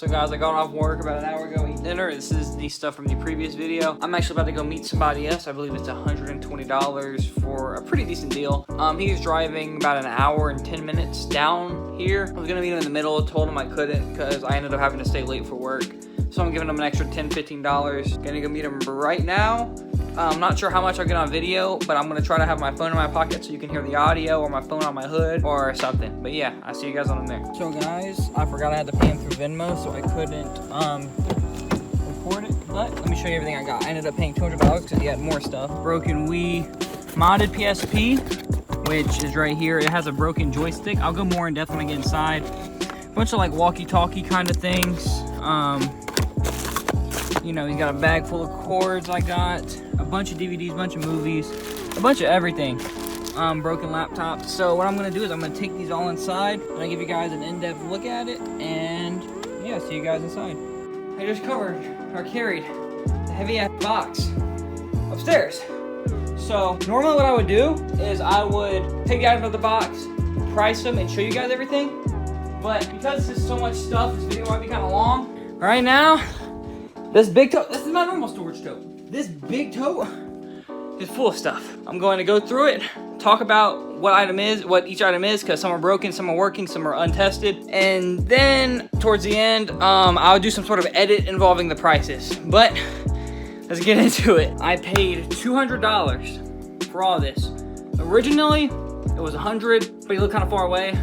So guys, I got off work about an hour ago, eat dinner. This is the stuff from the previous video. I'm actually about to go meet somebody else. I believe it's $120 for a pretty decent deal. He was driving about an hour and 10 minutes down here. I was gonna meet him in the middle, told him I couldn't because I ended up having to stay late for work. So I'm giving him an extra $10, $15. Gonna go meet him right now. I'm not sure how much I'll get on video, but I'm gonna try to have my phone in my pocket so you can hear the audio, or my phone on my hood or something. But yeah, I'll see you guys on there. So guys, I forgot I had to pay him through Venmo, so I couldn't record it. But let me show you everything I got. I ended up paying $200 because he had more stuff. Broken Wii modded PSP, which is right here. It has a broken joystick. I'll go more in depth when I get inside. A bunch of like walkie-talkie kind of things. You know, he's got a bag full of cords I got, a bunch of DVDs, a bunch of movies, a bunch of everything. Broken laptop. So what I'm gonna do is I'm gonna take these all inside and I'll give you guys an in-depth look at it, and yeah, see you guys inside. I just carried the heavy ass box upstairs. So normally what I would do is I would take the items out of the box, price them, and show you guys everything. But because this is so much stuff, this video might be kind of long. Right now, this big tote, this is my normal storage tote. This big tote is full of stuff. I'm going to go through it, talk about what each item is, because some are broken, some are working, some are untested. And then towards the end, I'll do some sort of edit involving the prices. But let's get into it. I paid $200 for all this. Originally, it was $100, but he looked kind of far away.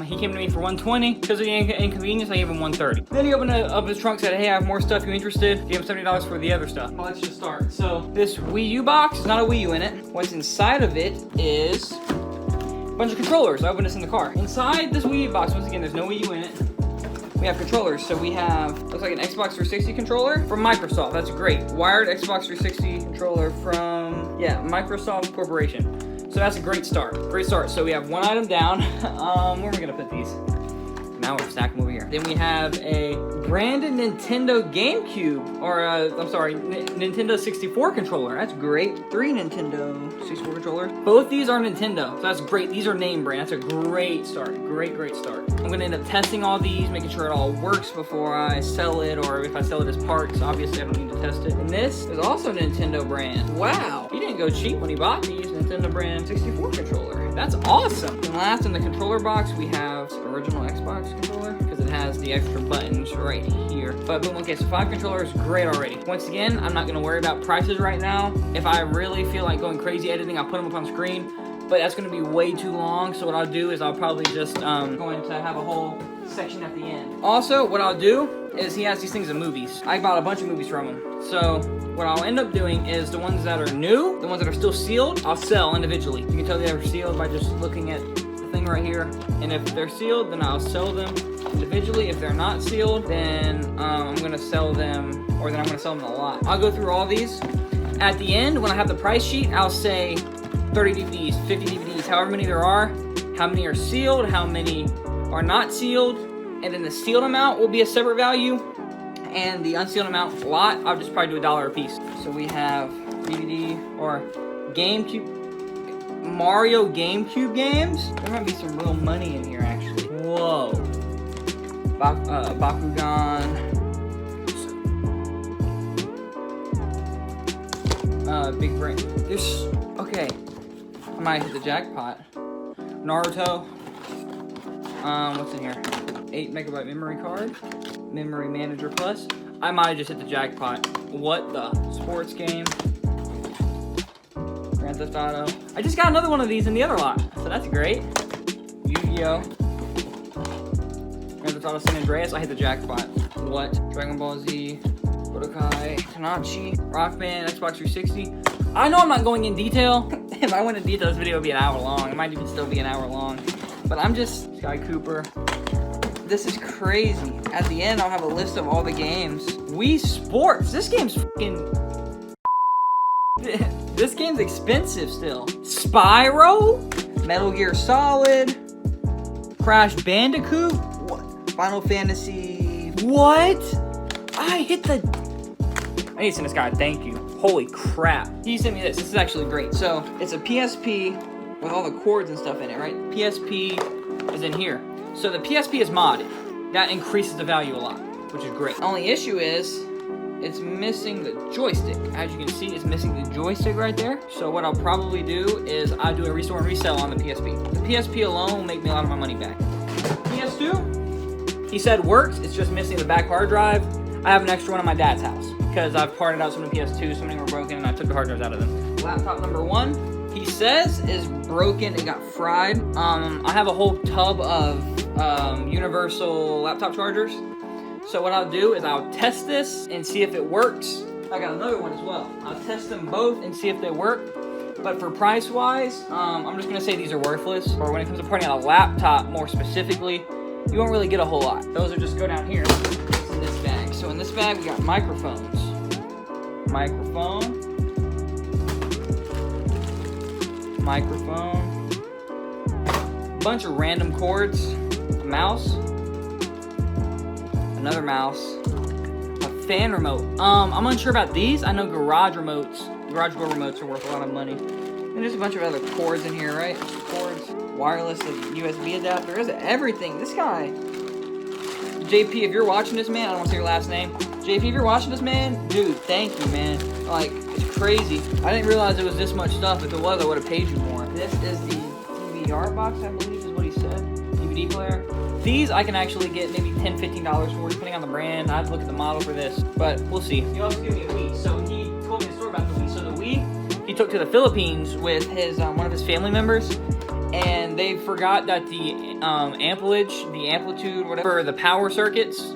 He came to me for $120. Because of the inconvenience, I gave him $130. Then he opened up his trunk, said, hey, I have more stuff, you interested? Gave him $70 for the other stuff. Well, let's just start. So this Wii U box is not a Wii U in it. What's inside of it is a bunch of controllers. I opened this in the car. Inside this Wii U box, once again, there's no Wii U in it. We have controllers. So we have, looks like an Xbox 360 controller from Microsoft. That's great. Wired Xbox 360 controller from, yeah, Microsoft Corporation. So that's a great start. Great start. So we have one item down. Where are we gonna put these? Now we're stacking over here. Then we have a branded Nintendo GameCube, or I'm sorry, Nintendo 64 controller. That's great. 3 Nintendo 64 controllers. Both these are Nintendo, so that's great. These are name brand. That's a great start. Great start. I'm gonna end up testing all these, making sure it all works before I sell it, or if I sell it as parts, obviously I don't need to test it. And this is also Nintendo brand. Wow, he didn't go cheap when he bought these. Nintendo brand 64 controller. That's awesome. And last in the controller box, we have original Xbox controller, because it has the extra buttons right here. But boom, okay, so 5 controllers, great already. Once again, I'm not gonna worry about prices right now. If I really feel like going crazy editing, I'll put them up on screen, but that's gonna be way too long. So what I'll do is I'll probably just going to have a whole section at the end. Also, what I'll do is he has these things in movies. I bought a bunch of movies from him. So what I'll end up doing is the ones that are new, the ones that are still sealed, I'll sell individually. You can tell they are sealed by just looking at the thing right here. And if they're sealed, then I'll sell them individually. If they're not sealed, then I'm gonna sell them, or then I'm gonna sell them a lot. I'll go through all these. At the end, when I have the price sheet, I'll say 30 DVDs, 50 DVDs, however many there are, how many are sealed, how many are not sealed, and then the sealed amount will be a separate value, and the unsealed amount, a lot, I'll just probably do $1 a piece. So we have DVD or GameCube, Mario GameCube games. There might be some real money in here, actually. Whoa. Bakugan. Big Brain. There's, okay. I might hit the jackpot. Naruto. What's in here? 8 megabyte memory card. Memory Manager Plus. I might just hit the jackpot. What the? Sports game. Grand Theft Auto. I just got another one of these in the other lot, so that's great. Yu-Gi-Oh! Grand Theft Auto San Andreas. I hit the jackpot. What? Dragon Ball Z. Budokai. Tanachi. Rock Band. Xbox 360. I know I'm not going in detail. If I went in detail, this video would be an hour long. It might even still be an hour long. But I'm just Sky Cooper. This is crazy. At the end, I'll have a list of all the games. Wii Sports. This game's fucking... This game's expensive still. Spyro? Metal Gear Solid? Crash Bandicoot? What? Final Fantasy... What? I hit the... I need to send this guy a thank you. Holy crap. He sent me this. This is actually great. So, it's a PSP with all the cords and stuff in it, right? PSP is in here. So the PSP is modded. That increases the value a lot. which is great. The only issue is it's missing the joystick. As you can see, it's missing the joystick right there. So what I'll probably do is I'll do a restore and resell on the PSP. The PSP alone will make me a lot of my money back. PS2, he said works. It's just missing the back hard drive. I have an extra one at my dad's house because I've parted out some of the PS2, so many were broken, and I took the hard drives out of them. Laptop number 1, he says is broken. It got fried. I have a whole tub of universal laptop chargers. So what I'll do is I'll test this and see if it works. I got another one as well. I'll test them both and see if they work. But for price-wise, I'm just gonna say these are worthless. Or when it comes to parting out a laptop, more specifically, you won't really get a whole lot. Those will just go down here in this bag. So in this bag, we got microphones. Microphone. Bunch of random cords. A mouse. Another mouse, a fan remote. I'm unsure about these. I know garage door remotes are worth a lot of money. And there's a bunch of other cords in here, right? Cords, wireless, USB adapter. There's everything. This guy, JP, if you're watching this, man, I don't want to say your last name. JP, if you're watching this, man, dude, thank you, man. Like, it's crazy. I didn't realize it was this much stuff. If it was, I would have paid you more. This is the DVR box, I believe is what he said. DVD player. These I can actually get maybe $10, $15 for, depending on the brand. I have to look at the model for this, but we'll see. He also gave me a Wii, so he told me the story about the Wii. So the Wii, he took to the Philippines with his one of his family members, and they forgot that the amplitude, whatever, the power circuits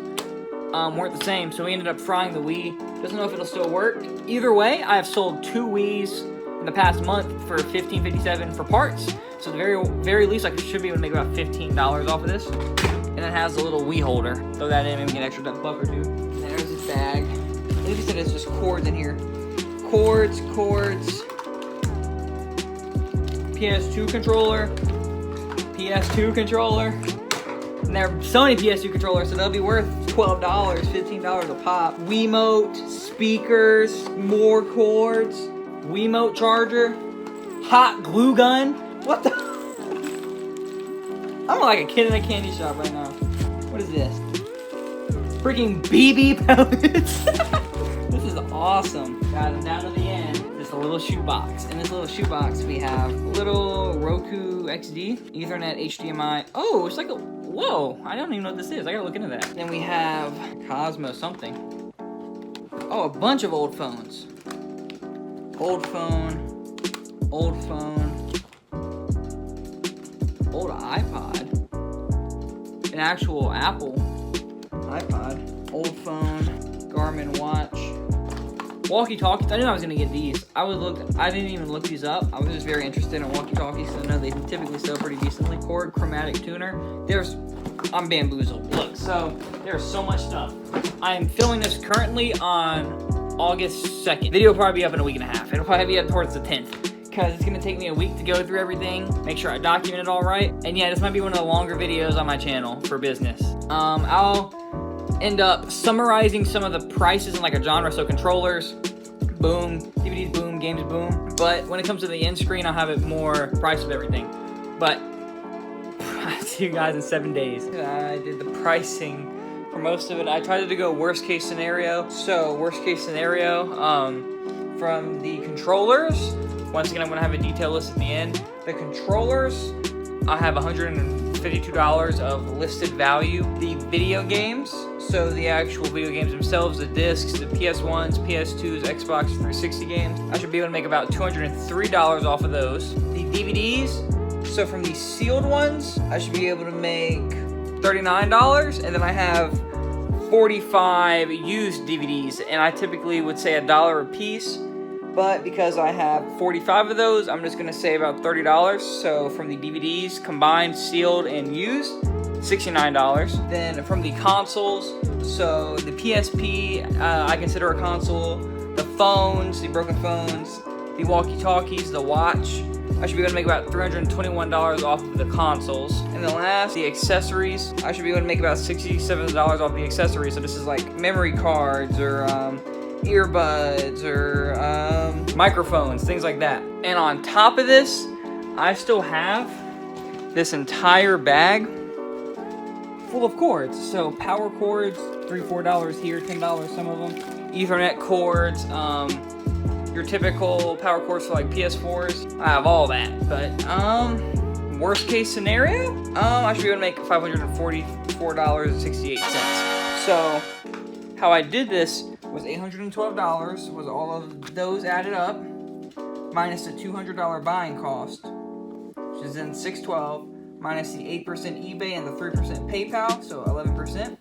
weren't the same, so he ended up frying the Wii. Doesn't know if it'll still work. Either way, I have sold 2 Wiis in the past month for $15.57 for parts. So the very least, I should be able to make about $15 off of this. And it has a little Wii holder. Throw that in, maybe get an extra buck or two. And there's his bag. I think he said it's just cords in here. Cords. PS2 controller. And there are Sony PS2 controllers, so they'll be worth $12, $15 a pop. Wiimote, speakers, more cords, Wiimote charger, hot glue gun. What the? I'm like a kid in a candy shop right now. What is this? Freaking BB pellets. This is awesome. Guys, I'm down to the end. Just a little shoebox. In this little shoebox, we have a little Roku XD, Ethernet, HDMI. Oh, it's like a, whoa, I don't even know what this is. I gotta look into that. Then we have Cosmo something. Oh, a bunch of old phones. Old phone, old iPod, an actual Apple iPod, old phone, Garmin watch, walkie-talkies. I knew I was gonna get these. I didn't even look these up. I was just very interested in walkie-talkies, so I know they typically sell pretty decently. Cord chromatic tuner. I'm bamboozled. Look, so there's so much stuff. I'm filming this currently on August 2nd. Video will probably be up in a week and a half. It'll probably be up towards the 10th. Because it's gonna take me a week to go through everything, make sure I document it all right. And yeah, this might be one of the longer videos on my channel for business. I'll end up summarizing some of the prices in like a genre, so controllers, boom, DVDs, boom, games, boom. But when it comes to the end screen, I'll have it more price of everything. But I'll see you guys in 7 days. I did the pricing for most of it. I tried to go worst case scenario. So worst case scenario, from the controllers, once again, I'm gonna have a detail list at the end. The controllers, I have $152 of listed value. The video games, so the actual video games themselves, the discs, the PS1s, PS2s, Xbox 360 games, I should be able to make about $203 off of those. The DVDs, so from the sealed ones, I should be able to make $39, and then I have 45 used DVDs, and I typically would say $1 a piece. But because I have 45 of those, I'm just gonna say about $30. So from the DVDs, combined, sealed, and used, $69. Then from the consoles, so the PSP, I consider a console. The phones, the broken phones, the walkie-talkies, the watch, I should be able to make about $321 off of the consoles. And then last, the accessories, I should be able to make about $67 off the accessories. So this is like memory cards or earbuds or microphones, things like that. And on top of this, I still have this entire bag full of cords. So power cords, $3-4 here, $10 some of them. Ethernet cords, your typical power cords for like PS4s. I have all that, but worst case scenario, I should be able to make $544.68. So how I did this was $812 was all of those added up, minus the $200 buying cost, which is then $612, minus the 8% eBay and the 3% PayPal, so 11%.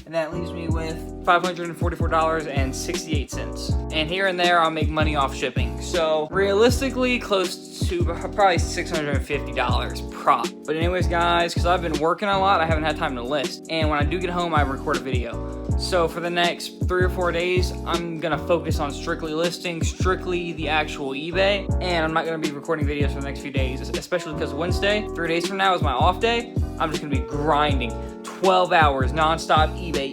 And that leaves me with $544.68. And here and there, I'll make money off shipping. So realistically, close to probably $650 prop. But anyways, guys, because I've been working a lot, I haven't had time to list. And when I do get home, I record a video. So for the next 3 or 4 days, I'm gonna focus on strictly listing, strictly the actual eBay, and I'm not gonna be recording videos for the next few days, especially because Wednesday, 3 days from now, is my off day. I'm just gonna be grinding 12 hours nonstop eBay,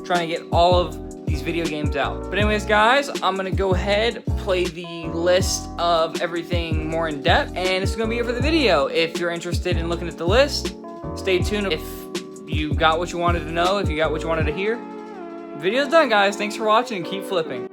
trying to get all of these video games out. But anyways, guys, I'm gonna go ahead, play the list of everything more in depth, and it's gonna be it for the video. If you're interested in looking at the list, stay tuned. If you got what you wanted to know, if you got what you wanted to hear, video's done, guys. Thanks for watching and keep flipping.